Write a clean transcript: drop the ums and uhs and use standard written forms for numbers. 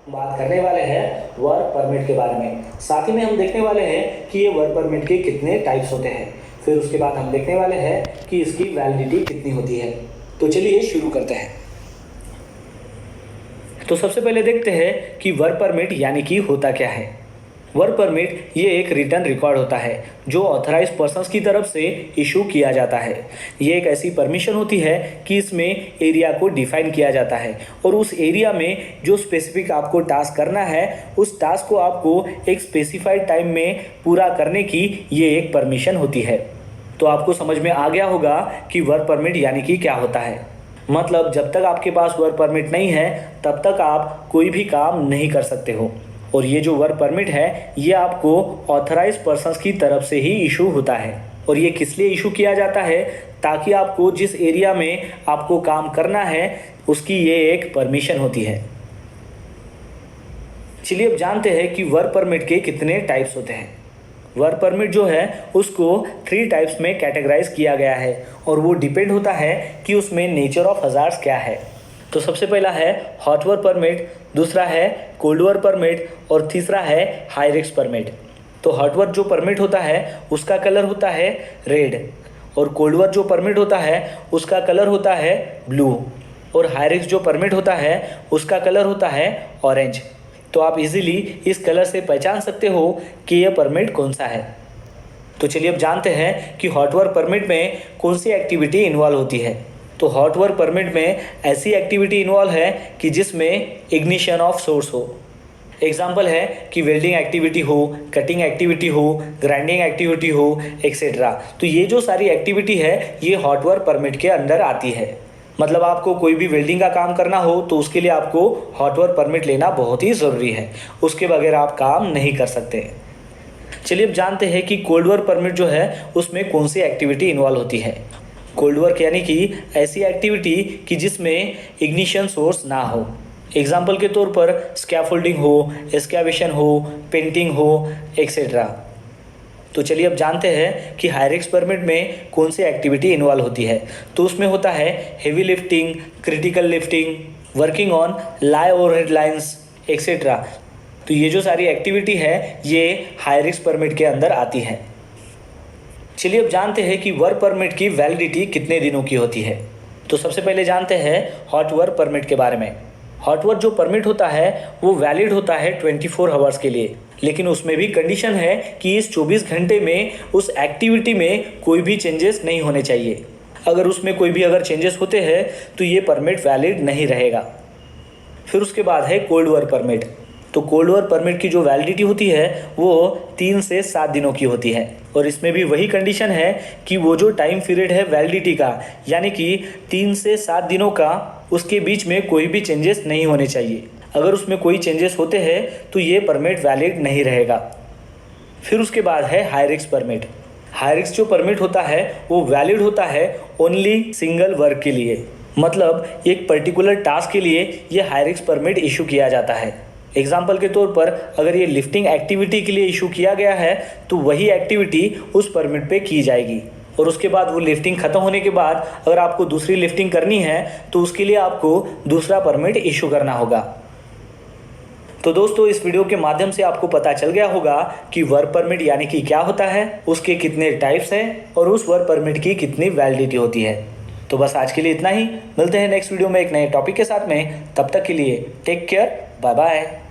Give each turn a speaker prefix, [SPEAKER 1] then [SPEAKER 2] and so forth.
[SPEAKER 1] बात करने वाले हैं वर्क परमिट के बारे में। साथ ही में हम देखने वाले हैं कि ये वर्क परमिट के कितने टाइप्स होते हैं। फिर उसके बाद हम देखने वाले हैं कि इसकी वैलिडिटी कितनी होती है। तो चलिए शुरू करते हैं। तो सबसे पहले देखते हैं कि वर्क परमिट यानी कि होता क्या है। वर्क परमिट ये एक रिटन रिकॉर्ड होता है जो ऑथराइज पर्सन्स की तरफ से इशू किया जाता है। ये एक ऐसी परमिशन होती है कि इसमें एरिया को डिफाइन किया जाता है और उस एरिया में जो स्पेसिफिक आपको टास्क करना है उस टास्क को आपको एक स्पेसिफाइड टाइम में पूरा करने की ये एक परमिशन होती है। तो आपको समझ में आ गया होगा कि वर्क परमिट यानी कि क्या होता है। मतलब जब तक आपके पास वर्क परमिट नहीं है तब तक आप कोई भी काम नहीं कर सकते हो। और ये जो वर्क परमिट है ये आपको ऑथराइज पर्सन्स की तरफ से ही इशू होता है। और ये किस लिए इशू किया जाता है? ताकि आपको जिस एरिया में आपको काम करना है उसकी ये एक परमिशन होती है। चलिए अब जानते हैं कि वर्क परमिट के कितने टाइप्स होते हैं। वर्क परमिट जो है उसको 3 टाइप्स में कैटेगराइज किया गया है और वो डिपेंड होता है कि उसमें नेचर ऑफ हजार्ड्स क्या है। तो सबसे पहला है हॉट वर्क परमिट, दूसरा है कोल्ड वर्क परमिट और तीसरा है हाई रिस्क परमिट। तो हॉट वर्क जो परमिट होता है उसका कलर होता है रेड और कोल्ड वर्क जो परमिट होता है उसका कलर होता है ब्लू और हाई रिस्क जो परमिट होता है उसका कलर होता है ऑरेंज। तो आप इजीली इस कलर से पहचान सकते हो कि यह परमिट कौन सा है। तो चलिए अब जानते हैं कि हॉट वर्क परमिट में कौन सी एक्टिविटी इन्वॉल्व होती है। तो हॉट वर्क परमिट में ऐसी एक्टिविटी इन्वॉल्व है कि जिसमें इग्निशन ऑफ सोर्स हो। एग्जाम्पल है कि वेल्डिंग एक्टिविटी हो, कटिंग एक्टिविटी हो, ग्राइंडिंग एक्टिविटी हो एक्सेट्रा। तो ये जो सारी एक्टिविटी है ये हॉट वर्क परमिट के अंदर आती है। मतलब आपको कोई भी वेल्डिंग का काम करना हो तो उसके लिए आपको हॉट वर्क परमिट लेना बहुत ही ज़रूरी है, उसके बगैर आप काम नहीं कर सकते। चलिए अब जानते हैं कि कोल्ड वर्क परमिट जो है उसमें कौन सी एक्टिविटी इन्वॉल्व होती है। कोल्ड वर्क यानी कि ऐसी एक्टिविटी कि जिसमें इग्निशन सोर्स ना हो। एग्जाम्पल के तौर पर स्कैफोल्डिंग हो, एक्सकैवेशन हो, पेंटिंग हो एक्सेट्रा। तो चलिए अब जानते हैं कि हाई रिस्क परमिट में कौन सी एक्टिविटी इन्वॉल्व होती है। तो उसमें होता है heavy lifting, critical lifting, working on lie overhead lines etcetera. तो ये जो सारी एक्टिविटी है ये हाई रिस्क परमिट के अंदर आती है। चलिए अब जानते हैं कि वर्क परमिट की वैलिडिटी कितने दिनों की होती है। तो सबसे पहले जानते हैं हॉट वर्क परमिट के बारे में। हॉट वर्क जो परमिट होता है वो वैलिड होता है 24 आवर्स के लिए, लेकिन उसमें भी कंडीशन है कि इस 24 घंटे में उस एक्टिविटी में कोई भी चेंजेस नहीं होने चाहिए। अगर उसमें कोई भी चेंजेस होते हैं तो ये परमिट वैलिड नहीं रहेगा। फिर उसके बाद है कोल्ड वर्क परमिट। तो कोल्ड वर्क परमिट की जो वैलिडिटी होती है वो 3 से 7 दिनों की होती है और इसमें भी वही कंडीशन है कि वो जो टाइम पीरियड है वैलिडिटी का यानी कि 3 से 7 दिनों का, उसके बीच में कोई भी चेंजेस नहीं होने चाहिए। अगर उसमें कोई चेंजेस होते हैं तो ये परमिट वैलिड नहीं रहेगा। फिर उसके बाद है high risk permit. High risk जो परमिट होता है वो वैलिड होता है ओनली सिंगल वर्क के लिए। मतलब एक पर्टिकुलर टास्क के लिए ये हाई रिस्क परमिट इशू किया जाता है। एग्जाम्पल के तौर पर अगर ये लिफ्टिंग एक्टिविटी के लिए इशू किया गया है तो वही एक्टिविटी उस परमिट पे की जाएगी और उसके बाद वो लिफ्टिंग ख़त्म होने के बाद अगर आपको दूसरी लिफ्टिंग करनी है तो उसके लिए आपको दूसरा परमिट इशू करना होगा। तो दोस्तों इस वीडियो के माध्यम से आपको पता चल गया होगा कि वर्क परमिट यानी कि क्या होता है, उसके कितने टाइप्स हैं और उस वर्क परमिट की कितनी वैलिडिटी होती है। तो बस आज के लिए इतना ही। मिलते हैं नेक्स्ट वीडियो में एक नए टॉपिक के साथ में। तब तक के लिए टेक केयर, बाय बाय।